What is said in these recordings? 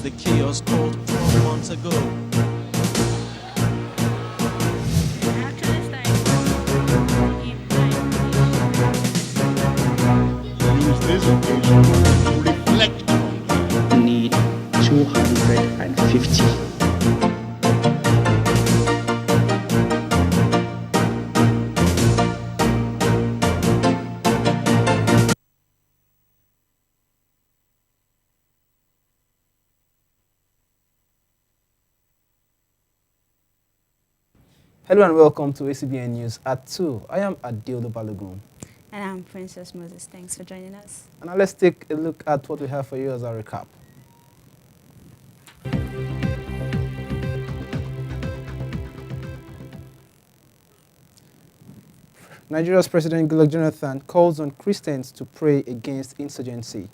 was the chaos called 12 months ago. Use this occasion to reflect on need 250. Hello and welcome to ACBN News at 2. I am Adeolu Balogun. And I'm Princess Moses. Thanks for joining us. And now let's take a look at what we have for you as a recap. Nigeria's President Goodluck Jonathan calls on Christians to pray against insurgency.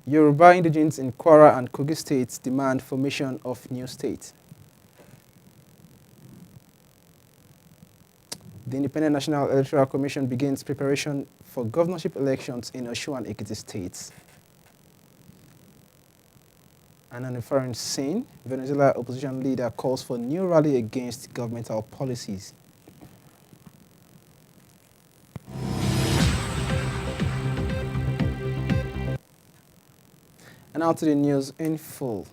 Yoruba indigents in Kwara and Kogi states demand formation of new state. The Independent National Electoral Commission begins preparation for governorship elections in Osun and Ekiti states. And on a foreign scene, Venezuela opposition leader calls for new rally against governmental policies. And now to the news in full.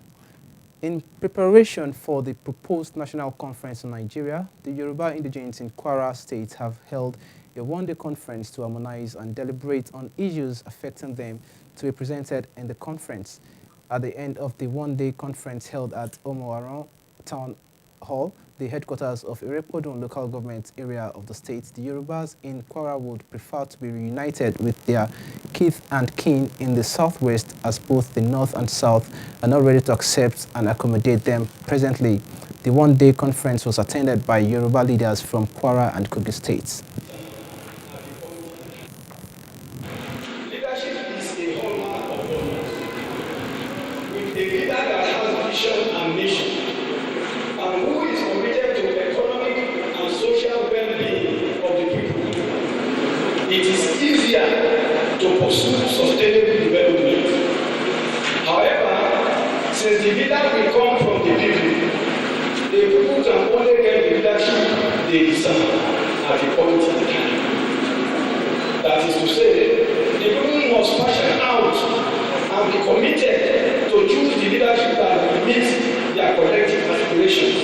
In preparation for the proposed national conference in Nigeria, the Yoruba indigents in Kwara State have held a one-day conference to harmonize and deliberate on issues affecting them to be presented in the conference. At the end of the one-day conference held at Omoaran Town Hall, the headquarters of Irepodun local government area of the state, the Yorubas in Kwara would prefer to be reunited with their kith and kin in the southwest, as both the north and south are not ready to accept and accommodate them presently. The one-day conference was attended by Yoruba leaders from Kwara and Kogi states. Leadership is a hallmark of government. With a leader that has vision and mission, and who is committed to economic and social well-being of the people, it is easier to pursue sustainable development. However, since the leader will come from the people can only get the leadership they deserve at the point in time. That is to say, the people must passion out and be committed to choose the leadership that will meet their collective aspirations.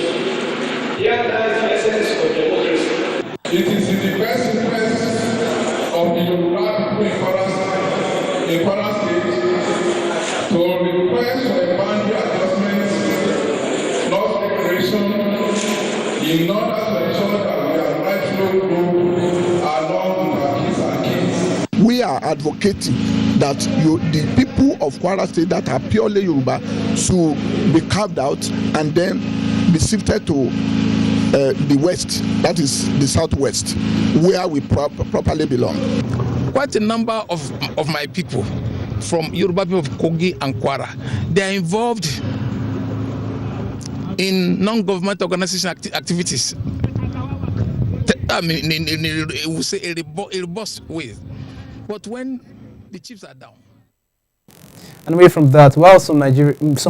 Here lies the essence of democracy. It is in the best interest of the Yoruba people in Kwara State to request for a boundary adjustment, not declaration, in order to ensure that we are rightfully grouped along with our kings and kings. We are advocating that the people of Kwara State that are purely Yoruba should be carved out and then be shifted to the west, that is the southwest, where we properly belong. Quite a number of my people from Yoruba people of Kogi and Kwara, they are involved in non-government organization activities. I mean, we say a robust way. But when the chiefs are down. And away from that, while some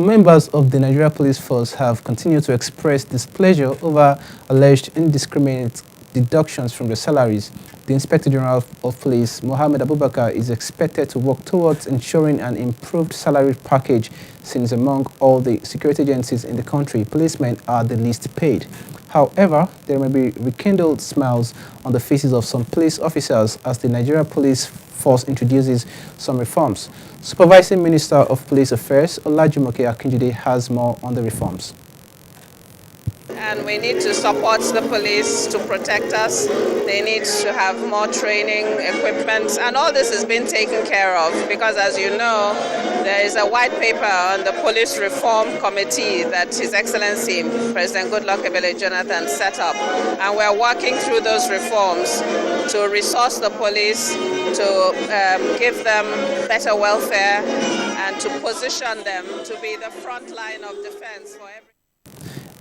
members of the Nigeria Police Force have continued to express displeasure over alleged indiscriminate deductions from their salaries, the Inspector General of Police, Mohammed Abubakar, is expected to work towards ensuring an improved salary package, since among all the security agencies in the country, policemen are the least paid. However, there may be rekindled smiles on the faces of some police officers as the Nigeria Police Force introduces some reforms. Supervising Minister of Police Affairs, Olajumoke Akinjide, has more on the reforms. And we need to support the police to protect us. They need to have more training, equipment, and all this has been taken care of because, as you know, there is a white paper on the Police Reform Committee that His Excellency President Goodluck Jonathan set up. And we're working through those reforms to resource the police, to give them better welfare, and to position them to be the front line of defense for everyone.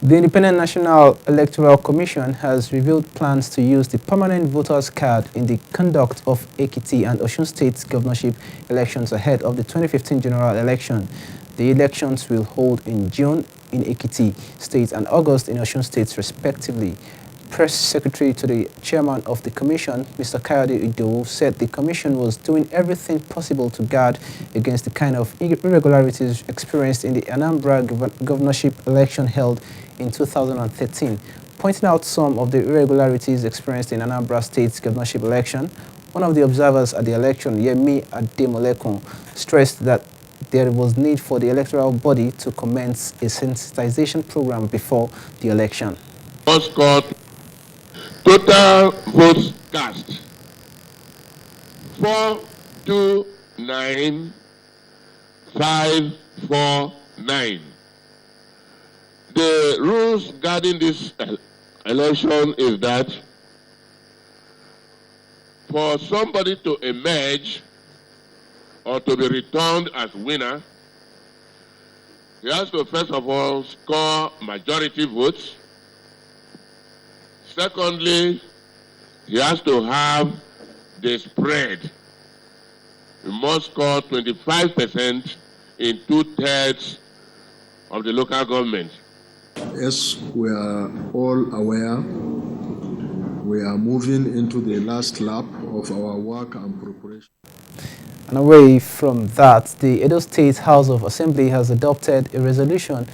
The Independent National Electoral Commission has revealed plans to use the permanent voters card in the conduct of Ekiti and Osun State governorship elections ahead of the 2015 general election. The elections will hold in June in Ekiti State and August in Osun State respectively. Press Secretary to the Chairman of the Commission, Mr. Adeolu, said the Commission was doing everything possible to guard against the kind of irregularities experienced in the Anambra governorship election held in 2013. Pointing out some of the irregularities experienced in Anambra State's governorship election, one of the observers at the election, Yemi Ademolekun, stressed that there was need for the electoral body to commence a sensitization program before the election. Total votes cast 429,549. The rules guarding this election is that for somebody to emerge or to be returned as winner, he has to first of all score majority votes. Secondly, he has to have the spread. He must score 25% in 2/3 of the local government. Yes, we are all aware. We are moving into the last lap of our work and preparation. And away from that, the Edo State House of Assembly has adopted a resolution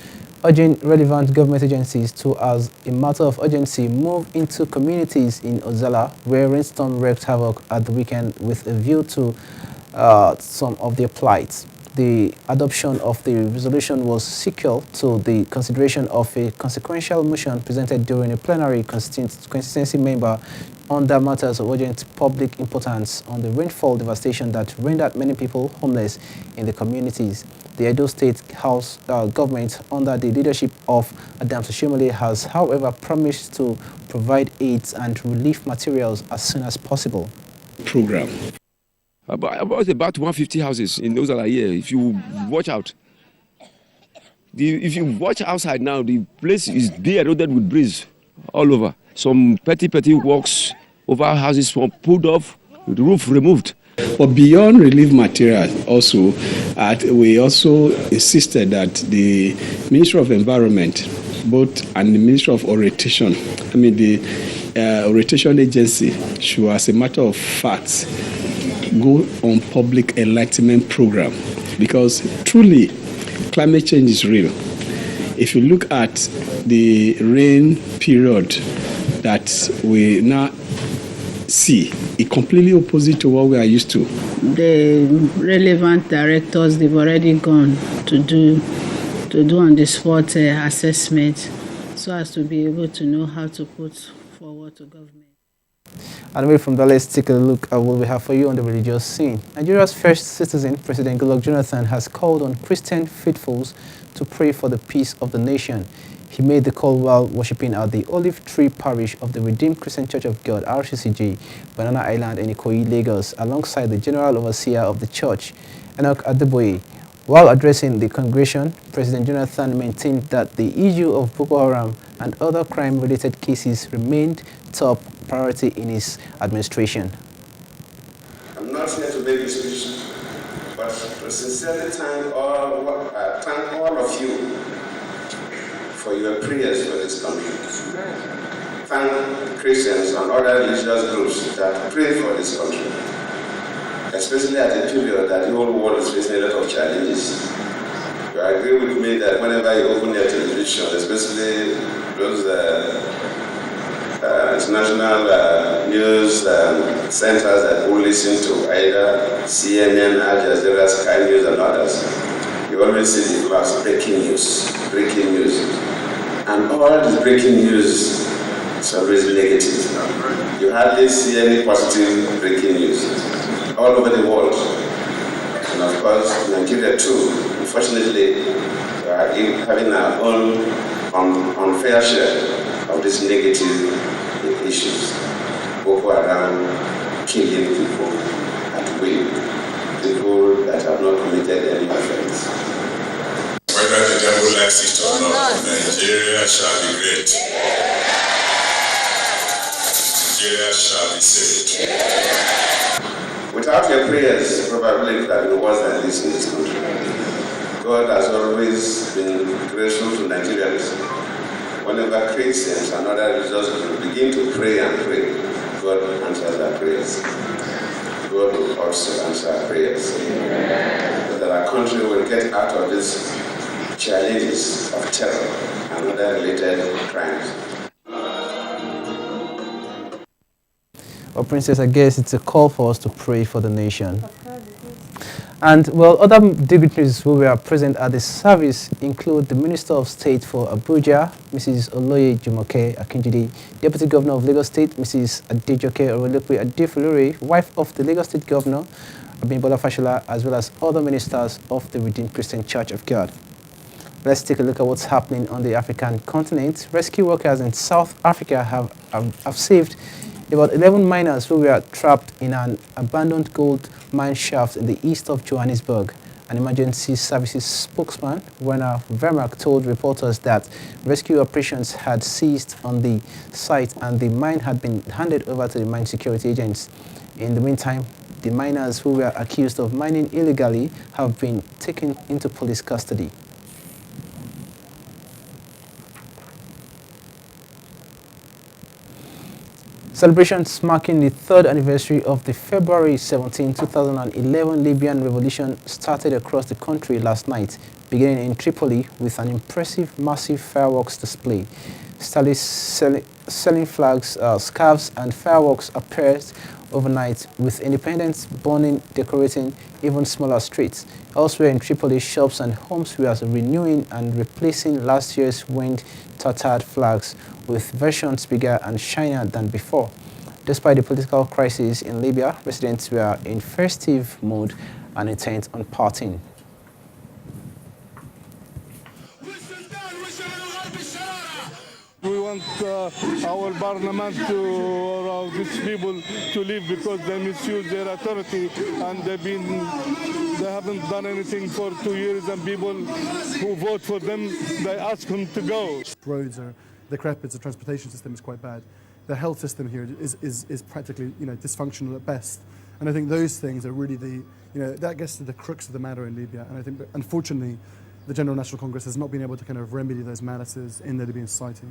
urging relevant government agencies to, as a matter of urgency, move into communities in Ozala, where rainstorm wreaked havoc at the weekend with a view to some of their plights. The adoption of the resolution was sequel to the consideration of a consequential motion presented during a plenary constituency member under matters of urgent public importance on the rainfall devastation that rendered many people homeless in the communities. The Edo State House government, under the leadership of Adams Oshimole, has, however, promised to provide aids and relief materials as soon as possible. Program. About 150 houses in those that are here. If you watch out, if you watch outside now, the place is being eroded with breeze all over. Some petty works over houses were pulled off, the roof removed. But beyond relief materials, also, we also insisted that the Ministry of Environment, both and the Ministry of Orientation, the Orientation Agency, should, as a matter of fact, go on public enlightenment program, because truly climate change is real. If you look at the rain period that we now see, it's completely opposite to what we are used to. The relevant directors, they've already gone to do on the spot assessment so as to be able to know how to put forward to government. And away from that, let's take a look at what we have for you on the religious scene. Nigeria's first citizen, President Goodluck Jonathan, has called on Christian faithfuls to pray for the peace of the nation. He made the call while worshipping at the Olive Tree Parish of the Redeemed Christian Church of God, RCCG, Banana Island, in Ikoyi, Lagos, alongside the General Overseer of the Church, Enoch Adeboye. While addressing the congregation, President Jonathan maintained that the issue of Boko Haram and other crime-related cases remained top priority in his administration. I'm not here to make this speech, but to sincerely thank all of you for your prayers for this country. Thank Christians and other religious groups that pray for this country, especially at a period that the whole world is facing a lot of challenges. You agree with me that whenever you open your television, especially those international news centers that we listen to, either CNN, Al Jazeera, Sky News, and others, you always see the class breaking news. And all this breaking news is always negative. You hardly see any positive breaking news all over the world. And of course, Nigeria too, unfortunately, we are having our own unfair share of these negative issues. Boko Haram, killing people at will, people that have not committed any offense. Whether the devil likes it or not, Nigeria shall be your prayers probably could have been worse than this in this country. God has always been graceful to Nigerians. Whenever Christians and other religious groups begin to pray and pray, God answers our prayers. God will also answer our prayers. So that our country will get out of these challenges of terror and other related crimes. Well, Princess, I guess it's a call for us to pray for the nation. And, well, other dignitaries who were present at the service include the Minister of State for Abuja, Mrs. Oloye Jumoke Akinjide, Deputy Governor of Lagos State, Mrs. Adejoke Orolope Adefulure, wife of the Lagos State Governor, Abimbola Fashola, as well as other ministers of the Redeemed Christian Church of God. Let's take a look at what's happening on the African continent. Rescue workers in South Africa have saved about 11 miners who were trapped in an abandoned gold mine shaft in the east of Johannesburg. An emergency services spokesman, Werner Vermaak, told reporters that rescue operations had ceased on the site and the mine had been handed over to the mine security agents. In the meantime, the miners who were accused of mining illegally have been taken into police custody. Celebrations marking the third anniversary of the February 17, 2011 Libyan revolution started across the country last night, beginning in Tripoli with an impressive massive fireworks display. Stylists selling flags, scarves and fireworks appeared overnight, with independents burning, decorating even smaller streets. Elsewhere in Tripoli, shops and homes were renewing and replacing last year's wind-tattered flags with versions bigger and shinier than before. Despite the political crisis in Libya, residents were in festive mood and intent on partying. We want our parliament or these people to leave because they misuse their authority and they haven't done anything for 2 years, and people who vote for them, they ask them to go. Roads are decrepit, the transportation system is quite bad. The health system here is practically dysfunctional at best. And I think those things are really that gets to the crux of the matter in Libya. And I think, unfortunately, the General National Congress has not been able to kind of remedy those malices in the Libyan society.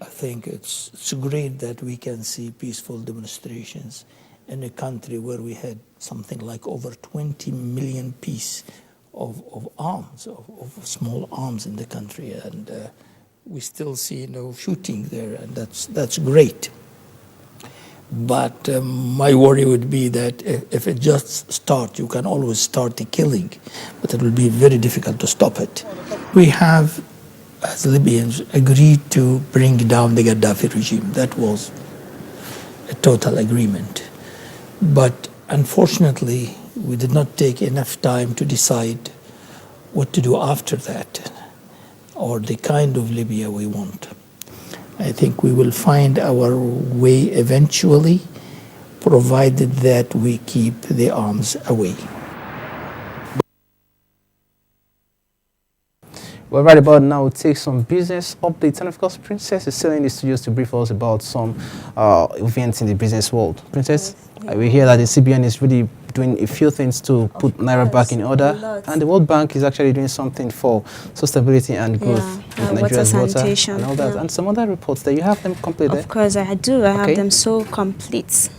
I think it's great that we can see peaceful demonstrations in a country where we had something like over 20 million pieces of arms, of small arms in the country, and we still see no shooting there, and that's great. But my worry would be that if it just starts, you can always start the killing, but it will be very difficult to stop it. We have, as Libyans, agreed to bring down the Gaddafi regime. That was a total agreement. But unfortunately, we did not take enough time to decide what to do after that, or the kind of Libya we want. I think we will find our way eventually, provided that we keep the arms away. Well, right about now, we'll take some business updates. And of course, Princess is still in the studios to brief us about some events in the business world. Princess, we hear that the ACBN is really doing a few things to put Naira back in order. And the World Bank is actually doing something for sustainability and growth with Nigeria's water and all that. And some other reports that you have them complete there? Of course, I do. I have them so complete.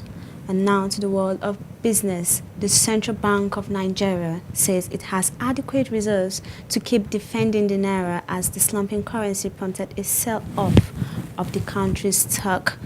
And now to the world of business. The Central Bank of Nigeria says it has adequate reserves to keep defending the Naira as the slumping currency prompted a sell-off of the country's stock,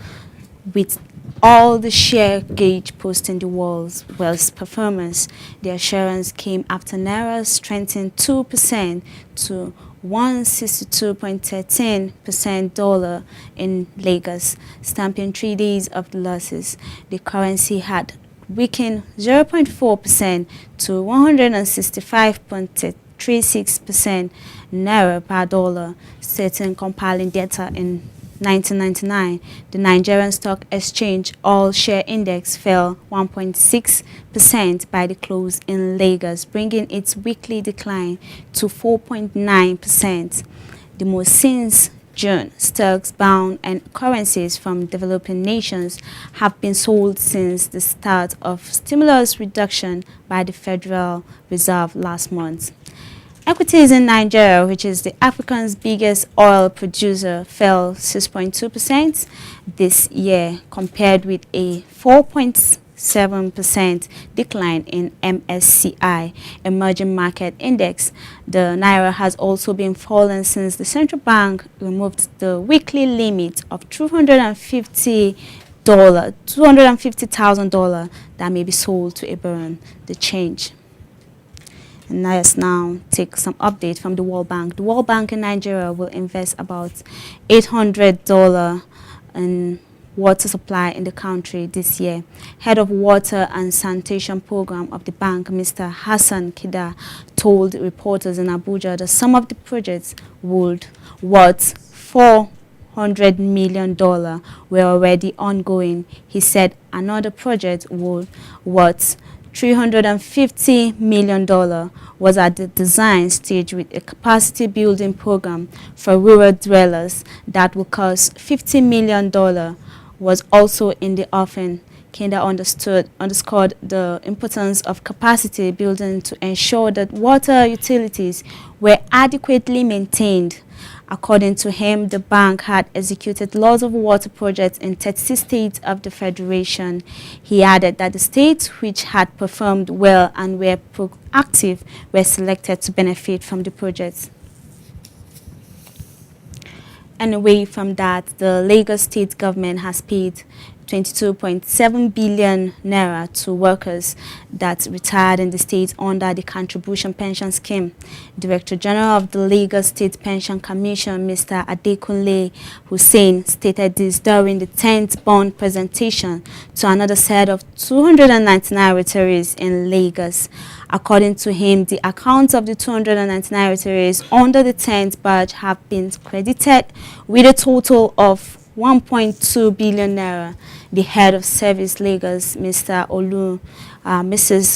with all the share gauge posting the world's worst performance. The assurance came after Naira strengthened 2% to 162.13% dollar in Lagos, stamping 3 days of the losses. The currency had weakened 0.4% to 165.36% Naira per dollar, stating compiling data in 1999. The Nigerian Stock Exchange All-Share Index fell 1.6% by the close in Lagos, bringing its weekly decline to 4.9%, the most since June, stocks, bonds, and currencies from developing nations have been sold since the start of stimulus reduction by the Federal Reserve last month. Equities in Nigeria, which is the Africa's biggest oil producer, fell 6.2% this year, compared with a 4.7% decline in MSCI, Emerging Market Index. The Naira has also been falling since the central bank removed the weekly limit of $250,000 that may be sold to burn the change. And let's now take some update from the World Bank. The World Bank in Nigeria will invest about $800 in water supply in the country this year. Head of Water and Sanitation Program of the bank, Mr. Hassan Kida, told reporters in Abuja that some of the projects worth $400 million were already ongoing. He said another project worth $350 million was at the design stage with a capacity building program for rural dwellers that will cost $50 million was also in the offing. Kenda underscored the importance of capacity building to ensure that water utilities were adequately maintained. According to him, the bank had executed lots of water projects in 36 states of the Federation. He added that the states which had performed well and were proactive were selected to benefit from the projects. And away from that, the Lagos state government has paid 22.7 billion naira to workers that retired in the state under the Contribution Pension Scheme. Director General of the Lagos State Pension Commission, Mr. Adeolu Balogun, stated this during the 10th bond presentation to another set of 299 retirees in Lagos. According to him, the accounts of the 299 retirees under the 10th batch have been credited with a total of 1.2 billion naira. The head of service Lagos, Mrs.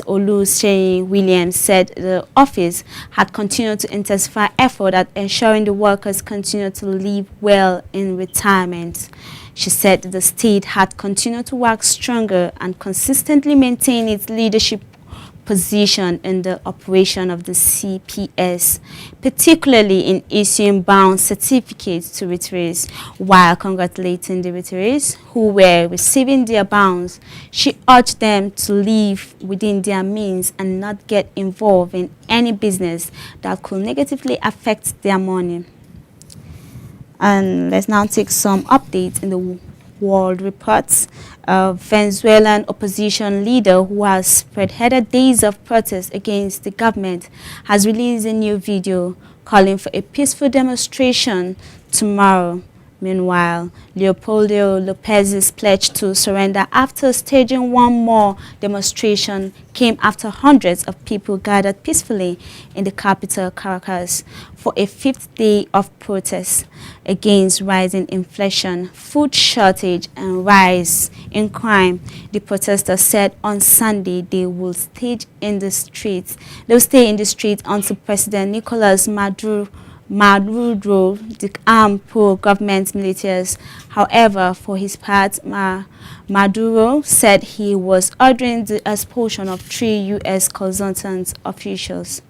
Olu Williams, said the office had continued to intensify effort at ensuring the workers continue to live well in retirement. She said the state had continued to work stronger and consistently maintain its leadership position in the operation of the CPS, particularly in issuing bound certificates to retirees. While congratulating the retirees who were receiving their bounds, she urged them to live within their means and not get involved in any business that could negatively affect their money. And let's now take some updates in the world reports. A Venezuelan opposition leader who has spearheaded days of protest against the government has released a new video calling for a peaceful demonstration tomorrow. Meanwhile, Leopoldo Lopez's pledge to surrender after staging one more demonstration came after hundreds of people gathered peacefully in the capital, Caracas, for a fifth day of protests against rising inflation, food shortage, and rise in crime. The protesters said on Sunday they will stay in the streets until President Nicolas Maduro, the armed pro-government militias. However, for his part, Maduro said he was ordering the expulsion of 3 U.S. consultant officials.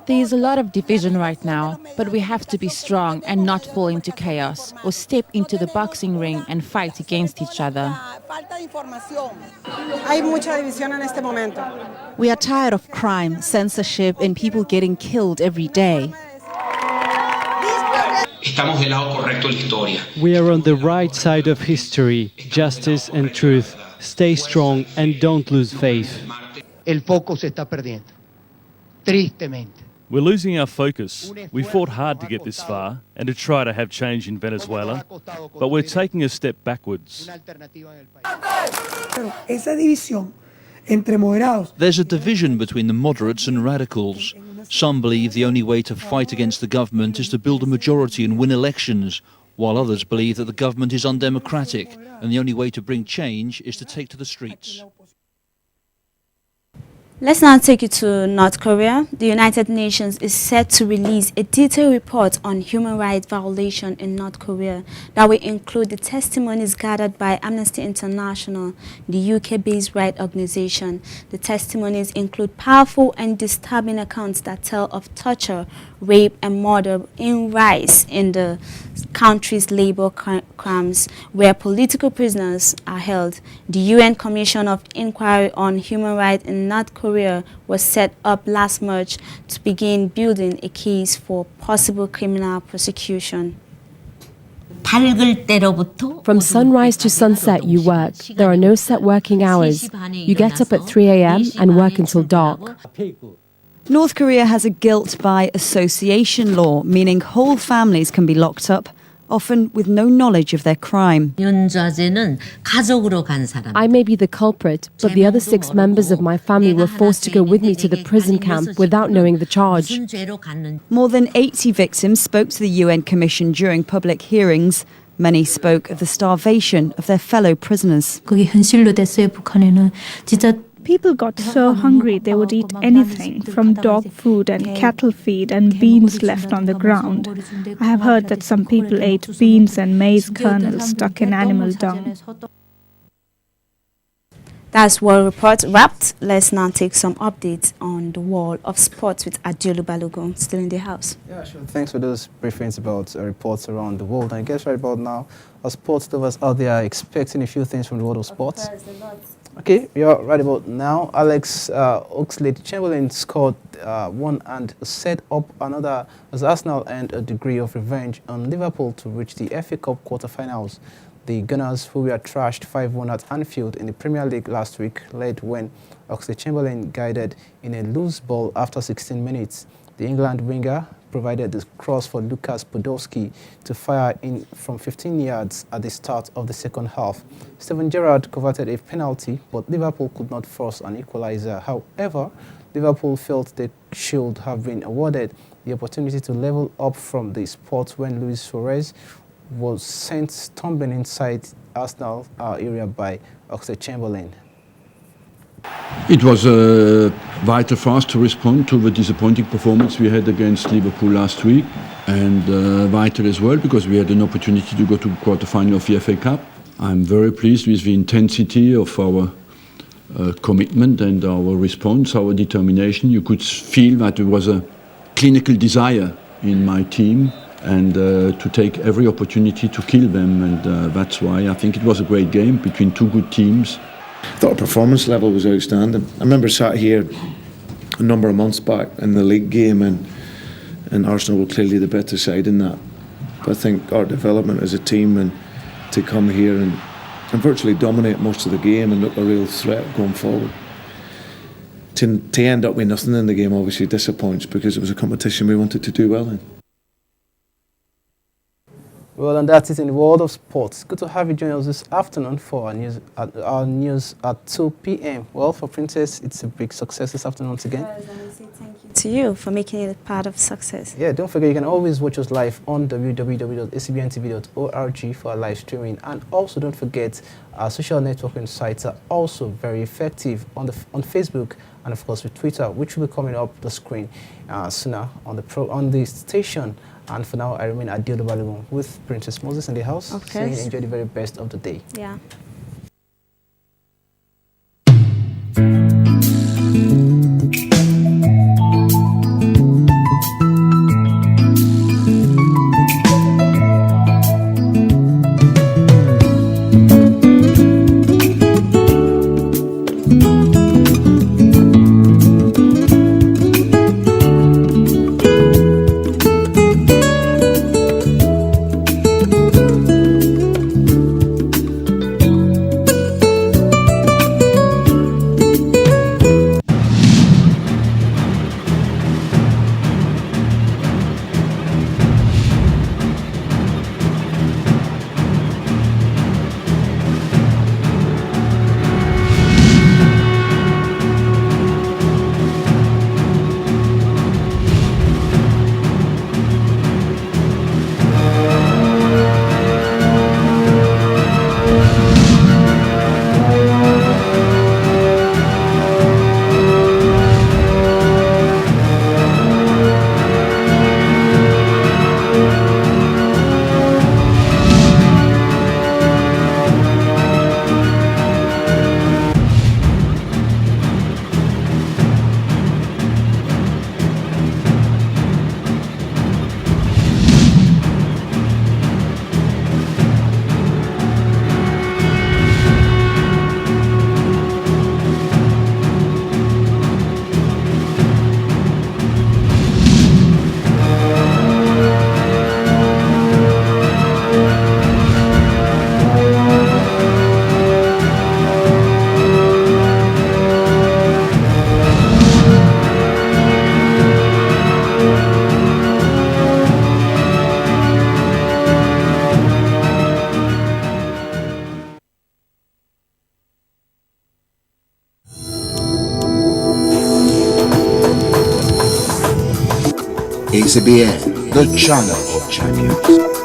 There's a lot of division right now, but we have to be strong and not fall into chaos or step into the boxing ring and fight against each other. We are tired of crime, censorship, and people getting killed every day. We are on the right side of history, justice and truth. Stay strong and don't lose faith. We're losing our focus. We fought hard to get this far and to try to have change in Venezuela, but we're taking a step backwards. There's a division between the moderates and radicals. Some believe the only way to fight against the government is to build a majority and win elections, while others believe that the government is undemocratic and the only way to bring change is to take to the streets. Let's now take you to North Korea. The United Nations is set to release a detailed report on human rights violation in North Korea that will include the testimonies gathered by Amnesty International, the UK-based rights organization. The testimonies include powerful and disturbing accounts that tell of torture, rape and murder in rise in the country's labor camps where political prisoners are held. The UN Commission of Inquiry on Human Rights in North Korea was set up last March to begin building a case for possible criminal prosecution. From sunrise to sunset, you work. There are no set working hours. You get up at 3 a.m. and work until dark. North Korea has a guilt by association law, meaning whole families can be locked up, often with no knowledge of their crime. I may be the culprit, but the other 6 members of my family were forced to go with me to the prison camp without knowing the charge. More than 80 victims spoke to the UN Commission during public hearings. Many spoke of the starvation of their fellow prisoners. People got so hungry they would eat anything, from dog food and cattle feed and beans left on the ground. I have heard that some people ate beans and maize kernels stuck in animal dung. That's World Report wrapped. Let's now take some updates on the world of sports with Adeolu Balogun, still in the house. Yeah, sure. Thanks for those briefings about reports around the world. And I guess right about now, our sports lovers out there are expecting a few things from the world of sports. Okay, you're right about now. Alex Oxlade-Chamberlain scored one and set up another as Arsenal earned a degree of revenge on Liverpool to reach the FA Cup quarter-finals. The Gunners, who were trashed 5-1 at Anfield in the Premier League last week, led when Oxlade-Chamberlain guided in a loose ball after 16 minutes. The England winger provided the cross for Lukas Podolski to fire in from 15 yards at the start of the second half. Steven Gerrard converted a penalty, but Liverpool could not force an equalizer. However, Liverpool felt they should have been awarded the opportunity to level up from the spot when Luis Suarez was sent tumbling inside Arsenal area by Oxlade-Chamberlain. It was vital for us to respond to the disappointing performance we had against Liverpool last week, and vital as well because we had an opportunity to go to quarter-final of the FA Cup. I'm very pleased with the intensity of our commitment and our response, our determination. You could feel that there was a clinical desire in my team and to take every opportunity to kill them, and that's why I think it was a great game between two good teams. I thought our performance level was outstanding. I remember sat here a number of months back in the league game and Arsenal were clearly the better side in that. But I think our development as a team and to come here and virtually dominate most of the game and look a real threat going forward. To end up with nothing in the game obviously disappoints because it was a competition we wanted to do well in. Well, and that's it in the world of sports. Good to have you join us this afternoon for our news at 2 p.m. Well, for Princess, it's a big success this afternoon once again. Thank you to you for making it part of success. Yeah, don't forget you can always watch us live on www.acbntv.org for our live streaming, and also don't forget our social networking sites are also very effective on Facebook and of course with Twitter, which will be coming up the screen sooner on the station. And for now, I remain Adeolu Balogun with Princess Moses in the house, saying enjoy the very best of the day. Yeah. ACBN, the channel of champions.